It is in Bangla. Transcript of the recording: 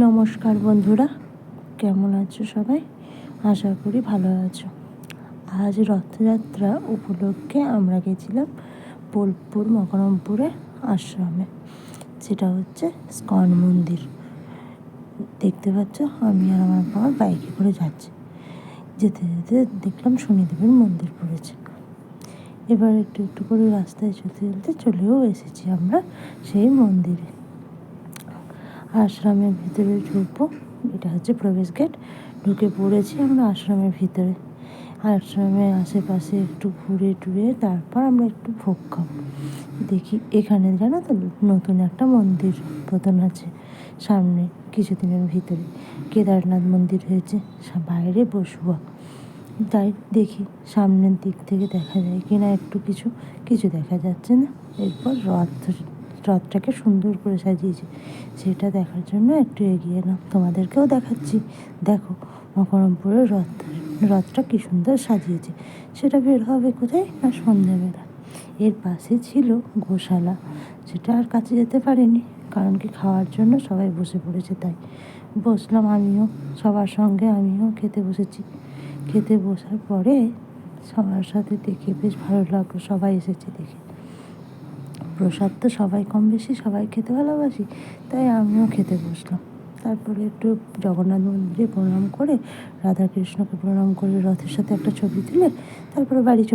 নমস্কার বন্ধুরা, কেমন আছো সবাই? আশা করি ভালো আছো। আজ রথযাত্রা উপলক্ষে আমরা গেছিলাম বোলপুর মকরমপুরে আশ্রমে। সেটা হচ্ছে ইস্কন মন্দির। দেখতে পাচ্ছ, আমি আর আমার বাবা বাইকে করে যাচ্ছি। যেতে যেতে দেখলাম শনিদেবের মন্দির পড়েছে। এবার একটু একটু করে রাস্তায় চলতে চলতে চলেও এসেছি আমরা সেই মন্দিরে। আশ্রমের ভিতরে ঢুকবো, এটা হচ্ছে প্রবেশ গেট। ঢুকে পড়েছি আমরা আশ্রমের ভিতরে। আশ্রমের আশেপাশে একটু ঘুরে টুরে তারপর আমরা একটু ভোগ খাবো। দেখি এখানে জানো তো, নতুন একটা মন্দির উদ্বোধন আছে সামনে কিছুদিনের ভিতরে। কেদারনাথ মন্দির হয়েছে, বাইরে বসবো। তাই দেখি সামনের দিক থেকে দেখা যায় কিনা একটু কিছু দেখা যাচ্ছে না। এরপর রথটাকে সুন্দর করে সাজিয়েছে, সেটা দেখার জন্য একটু এগিয়ে এলাম। তোমাদেরকেও দেখাচ্ছি, দেখো মকরমপুরের রথটা কি সুন্দর সাজিয়েছে। সেটা বের হবে কোথায় না, সন্ধ্যাবেলা। এর পাশে ছিল গোশালা, সেটা আর কাছে যেতে পারিনি, কারণ কি খাওয়ার জন্য সবাই বসে পড়েছে। তাই বসলাম আমিও, সবার সঙ্গে আমিও খেতে বসেছি। খেতে বসার পরে সবার সাথে দেখে বেশ ভালো লাগলো, সবাই এসেছে দেখে। প্রসাদ তো সবাই কম বেশি সবাই খেতে ভালোবাসি, তাই আমিও খেতে বসলাম। তারপরে একটু জগন্নাথ মন্দিরে প্রণাম করে, রাধাকৃষ্ণকে প্রণাম করে, রথের সাথে একটা ছবি তুলে তারপরে বাড়ি